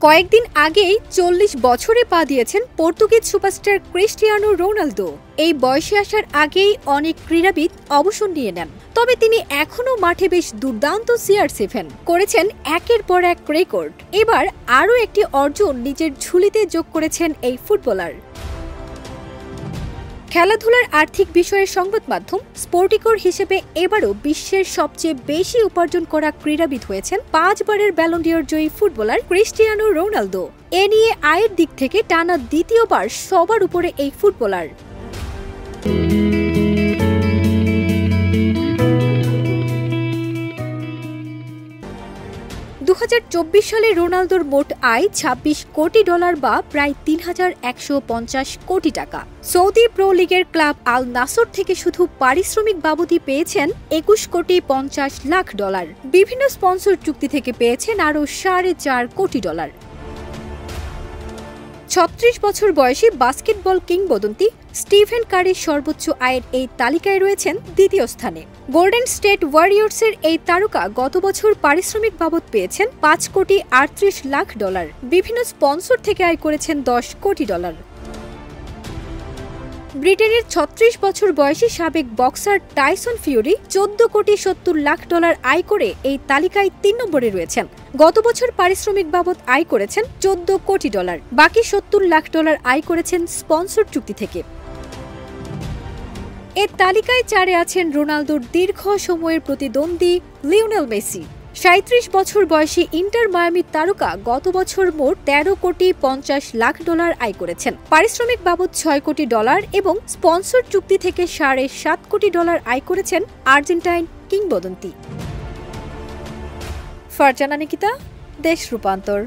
কয়েকদিন আগেই ৪০ বছরে পা দিয়েছেন পর্তুগিজ সুপারস্টার ক্রিস্টিয়ানো রোনালদো। এই বয়সে আসার আগেই অনেক ক্রীড়াবিদ অবসর নিয়ে নেন, তবে তিনি এখনও মাঠে বেশ দুর্দান্ত CR7 করেছেন একের পর এক রেকর্ড। এবার আরও একটি অর্জন নিজের ঝুলিতে যোগ করেছেন এই ফুটবলার। খেলাধুলার আর্থিক বিষয়ের সংবাদ মাধ্যম স্পোর্টিকোর হিসেবে এবারও বিশ্বের সবচেয়ে বেশি উপার্জন করা ক্রীড়াবিদ হয়েছেন 5 বারের ব্যালন ডি'অর জয়ী ফুটবলার ক্রিস্টিয়ানো রোনালদো। এ নিয়ে আয়ের দিক থেকে টানা দ্বিতীয়বার সবার উপরে এই ফুটবলার। $2024 সালে রোনালদোর মোট আয় $26 কোটি বা প্রায় ৩,১৫০ কোটি টাকা। সৌদি প্রো লিগের ক্লাব আল নাসর থেকে শুধু পারিশ্রমিক বাবদই পেয়েছেন $21 কোটি ৫০ লাখ। বিভিন্ন স্পন্সর চুক্তি থেকে পেয়েছেন আরও $4.৫ কোটি। ৩৬ বছর বয়সী বাস্কেটবল কিংবদন্তি স্টিফেন কারি সর্বোচ্চ আয়ের এই তালিকায় রয়েছেন দ্বিতীয় স্থানে। গোল্ডেন স্টেট ওয়ারিয়র্সের এই তারকা গত বছর পারিশ্রমিক বাবদ পেয়েছেন $5 কোটি ৩৮ লাখ। বিভিন্ন স্পন্সর থেকে আয় করেছেন $10 কোটি। ব্রিটেনের ৩৬ বছর বয়সী সাবেক বক্সার টাইসন ফিউরি $14 কোটি ৭০ লাখ আয় করে এই তালিকায় ৩ নম্বরে রয়েছেন। গত বছর পারিশ্রমিক বাবদ আয় করেছেন $14 কোটি। বাকি $৭০ লাখ আয় করেছেন স্পন্সর চুক্তি থেকে। এ তালিকায় 4-এ আছেন রোনালদোর দীর্ঘ সময়ের প্রতিদ্বন্দ্বী লিওনেল মেসি। ৩৭ বছর বয়সী ইন্টার মায়ামির তারকা গত বছর মোট $13 কোটি ৫০ লাখ আয় করেছেন। পারিশ্রমিক বাবদ $6 কোটি এবং স্পন্সর চুক্তি থেকে $7.৫ কোটি আয় করেছেন আর্জেন্টাইন কিংবদন্তি। ফারজানা নিকিতা, দেশ রূপান্তর।